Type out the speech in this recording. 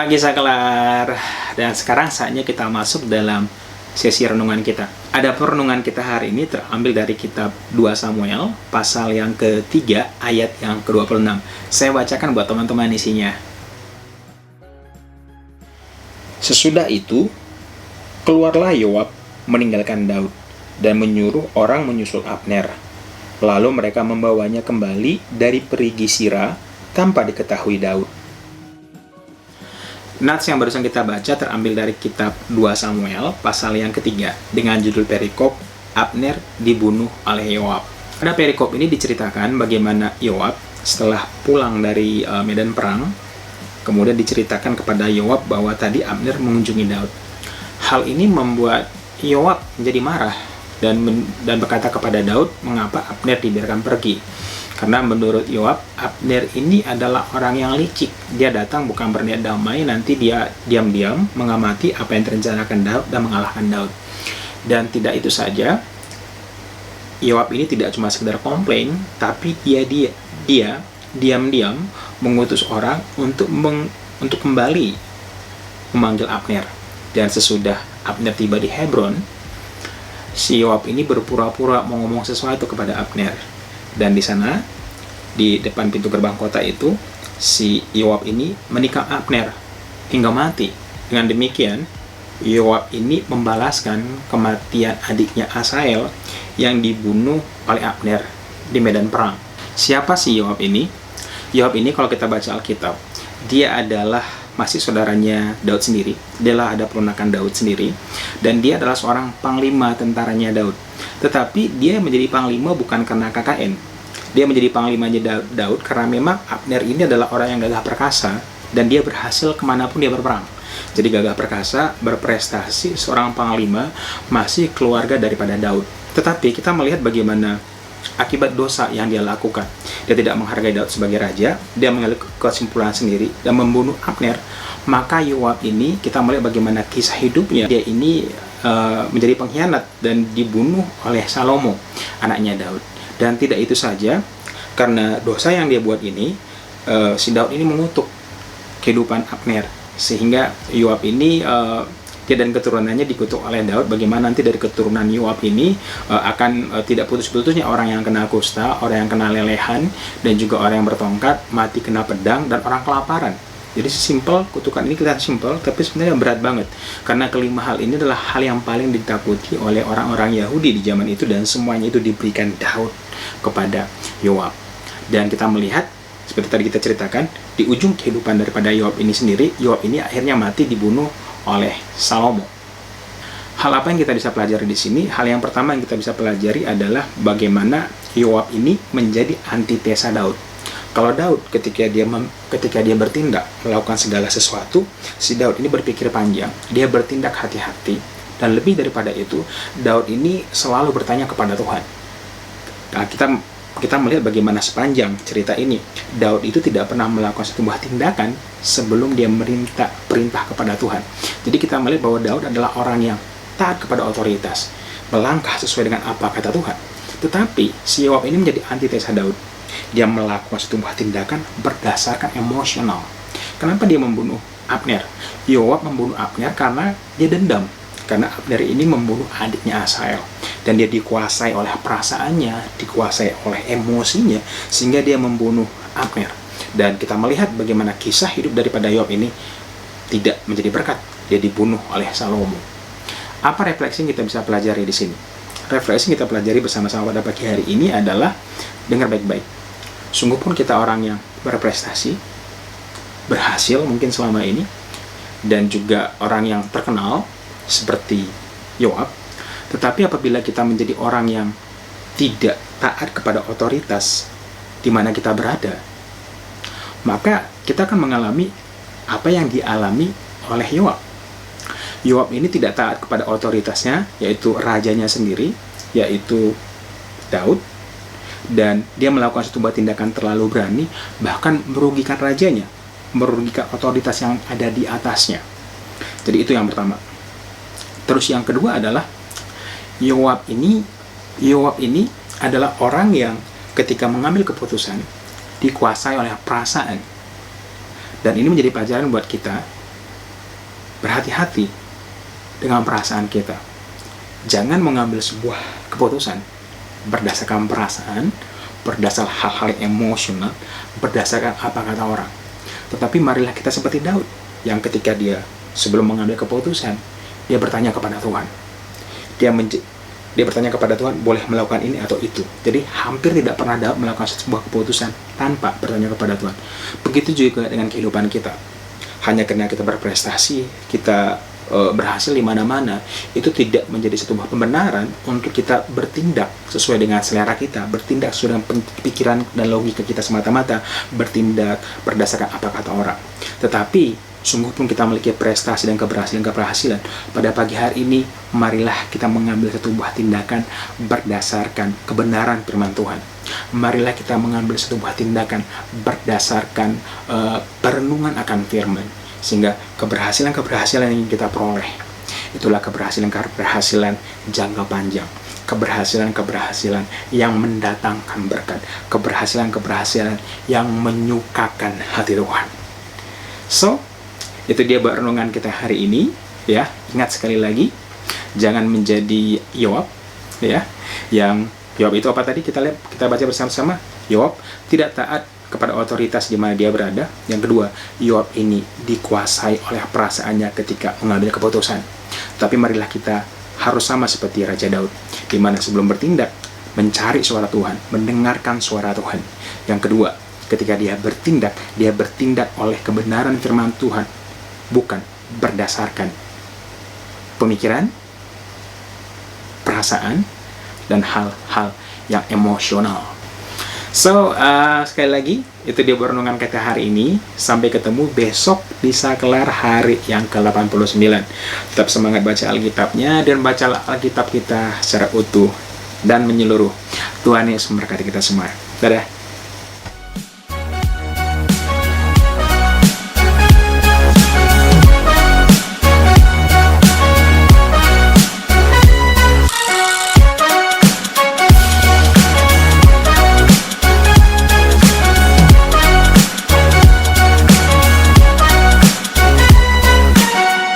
Pagi Saklar. Dan sekarang saatnya kita masuk dalam sesi renungan kita. Ada renungan kita hari ini terambil dari kitab 2 Samuel, pasal yang ketiga, ayat yang ke-26. Saya bacakan buat teman-teman isinya. Sesudah itu, keluarlah Yoab meninggalkan Daud dan menyuruh orang menyusul Abner. Lalu mereka membawanya kembali dari perigi Sira tanpa diketahui Daud. Nats yang barusan kita baca terambil dari kitab 2 Samuel, pasal yang ketiga, dengan judul perikop, Abner dibunuh oleh Yoab. Pada perikop ini diceritakan bagaimana Yoab setelah pulang dari medan perang, kemudian diceritakan kepada Yoab bahwa tadi Abner mengunjungi Daud. Hal ini membuat Yoab menjadi marah dan berkata kepada Daud mengapa Abner dibiarkan pergi. Karena menurut Yoab, Abner ini adalah orang yang licik. Dia datang bukan berniat damai, nanti dia diam-diam mengamati apa yang direncanakan Daud dan mengalahkan Daud. Dan tidak itu saja, Yoab ini tidak cuma sekedar komplain, tapi dia diam-diam mengutus orang untuk kembali memanggil Abner. Dan sesudah Abner tiba di Hebron, si Yoab ini berpura-pura mau ngomong sesuatu kepada Abner. Dan di sana, di depan pintu gerbang kota itu, si Yoab ini menikam Abner hingga mati. Dengan demikian, Yoab ini membalaskan kematian adiknya Asael yang dibunuh oleh Abner di medan perang. Siapa si Yoab ini? Yoab ini kalau kita baca Alkitab, dia adalah masih saudaranya Daud sendiri. Dia ada ponakan Daud sendiri, dan dia adalah seorang panglima tentaranya Daud. Tetapi dia menjadi panglima bukan karena KKN. Dia menjadi panglimanya Daud karena memang Abner ini adalah orang yang gagah perkasa, dan dia berhasil kemanapun dia berperang. Jadi gagah perkasa, berprestasi, seorang panglima, masih keluarga daripada Daud. Tetapi kita melihat bagaimana akibat dosa yang dia lakukan. Dia tidak menghargai Daud sebagai raja, dia mengambil kesimpulan sendiri dan membunuh Abner. Maka Yoab ini, kita melihat bagaimana kisah hidupnya. Dia ini menjadi pengkhianat dan dibunuh oleh Salomo, anaknya Daud. Dan tidak itu saja, karena dosa yang dia buat ini, si Daud ini mengutuk kehidupan Abner. Sehingga Yoab ini, dia dan keturunannya dikutuk oleh Daud. Bagaimana nanti dari keturunan Yoab ini akan tidak putus-putusnya orang yang kena kusta, orang yang kena lelehan, dan juga orang yang bertongkat, mati kena pedang, dan orang kelaparan. Jadi simpel, kutukan ini kelihatan simpel, tapi sebenarnya berat banget. Karena kelima hal ini adalah hal yang paling ditakuti oleh orang-orang Yahudi di zaman itu, dan semuanya itu diberikan Daud kepada Yoab. Dan kita melihat, seperti tadi kita ceritakan, di ujung kehidupan daripada Yoab ini sendiri, Yoab ini akhirnya mati dibunuh oleh Salomo. Hal apa yang kita bisa pelajari di sini? Hal yang pertama yang kita bisa pelajari adalah bagaimana Yoab ini menjadi antitesa Daud. Kalau Daud ketika dia bertindak melakukan segala sesuatu, si Daud ini berpikir panjang, dia bertindak hati-hati, dan lebih daripada itu, Daud ini selalu bertanya kepada Tuhan. Nah, kita melihat bagaimana sepanjang cerita ini, Daud itu tidak pernah melakukan sebuah tindakan sebelum dia meminta perintah kepada Tuhan. Jadi kita melihat bahwa Daud adalah orang yang taat kepada otoritas, melangkah sesuai dengan apa kata Tuhan. Tetapi si Yoab ini menjadi antitesa Daud. Dia melakukan sebuah tindakan berdasarkan emosional. Kenapa dia membunuh Abner? Yoab membunuh Abner karena dia dendam. Karena Abner ini membunuh adiknya Asael. Dan dia dikuasai oleh perasaannya, dikuasai oleh emosinya, sehingga dia membunuh Abner. Dan kita melihat bagaimana kisah hidup daripada Yoab ini tidak menjadi berkat. Dia dibunuh oleh Salomo. Apa refleksi yang kita bisa pelajari di sini? Refleksi yang kita pelajari bersama-sama pada pagi hari ini adalah, dengar baik-baik. Sungguh pun kita orang yang berprestasi, berhasil mungkin selama ini, dan juga orang yang terkenal seperti Yoab. Tetapi apabila kita menjadi orang yang tidak taat kepada otoritas di mana kita berada, maka kita akan mengalami apa yang dialami oleh Yoab. Yoab ini tidak taat kepada otoritasnya, yaitu rajanya sendiri, yaitu Daud, dan dia melakukan sebuah tindakan terlalu berani, bahkan merugikan rajanya, merugikan otoritas yang ada di atasnya. Jadi itu yang pertama. Terus yang kedua adalah Yoab ini adalah orang yang ketika mengambil keputusan dikuasai oleh perasaan. Dan ini menjadi pelajaran buat kita berhati-hati dengan perasaan kita. Jangan mengambil sebuah keputusan berdasarkan perasaan, berdasarkan hal-hal yang emosional, berdasarkan apa kata orang. Tetapi marilah kita seperti Daud, yang ketika dia sebelum mengambil keputusan, dia bertanya kepada Tuhan. Dia bertanya kepada Tuhan, boleh melakukan ini atau itu. Jadi hampir tidak pernah Daud melakukan sebuah keputusan tanpa bertanya kepada Tuhan. Begitu juga dengan kehidupan kita. Hanya karena kita berprestasi, kita berhasil di mana-mana, itu tidak menjadi sebuah pembenaran untuk kita bertindak sesuai dengan selera kita, bertindak sesuai dengan pikiran dan logika kita semata-mata, bertindak berdasarkan apa kata orang. Tetapi sungguh pun kita memiliki prestasi dan keberhasilan, pada pagi hari ini marilah kita mengambil satu buah tindakan berdasarkan kebenaran firman Tuhan. Marilah kita mengambil satu buah tindakan berdasarkan perenungan akan firman, sehingga keberhasilan yang kita peroleh itulah keberhasilan jangka panjang, keberhasilan yang mendatangkan berkat, keberhasilan yang menyukakan hati Tuhan. So, itu dia renungan kita hari ini, ya. Ingat sekali lagi, jangan menjadi Yoab, ya. Yang Yoab itu apa tadi kita baca bersama-sama? Yoab tidak taat kepada otoritas di mana dia berada. Yang kedua, Yoab ini dikuasai oleh perasaannya ketika mengambil keputusan. Tapi marilah kita harus sama seperti Raja Daud, di mana sebelum bertindak mencari suara Tuhan, mendengarkan suara Tuhan. Yang kedua, ketika dia bertindak oleh kebenaran firman Tuhan, bukan berdasarkan pemikiran, perasaan, dan hal-hal yang emosional. So, sekali lagi, itu dia renungan kita hari ini. Sampai ketemu besok di Saklar hari yang ke-89. Tetap semangat baca Alkitabnya, dan baca Alkitab kita secara utuh dan menyeluruh. Tuhan Yesus memberkati kita semua. Dadah.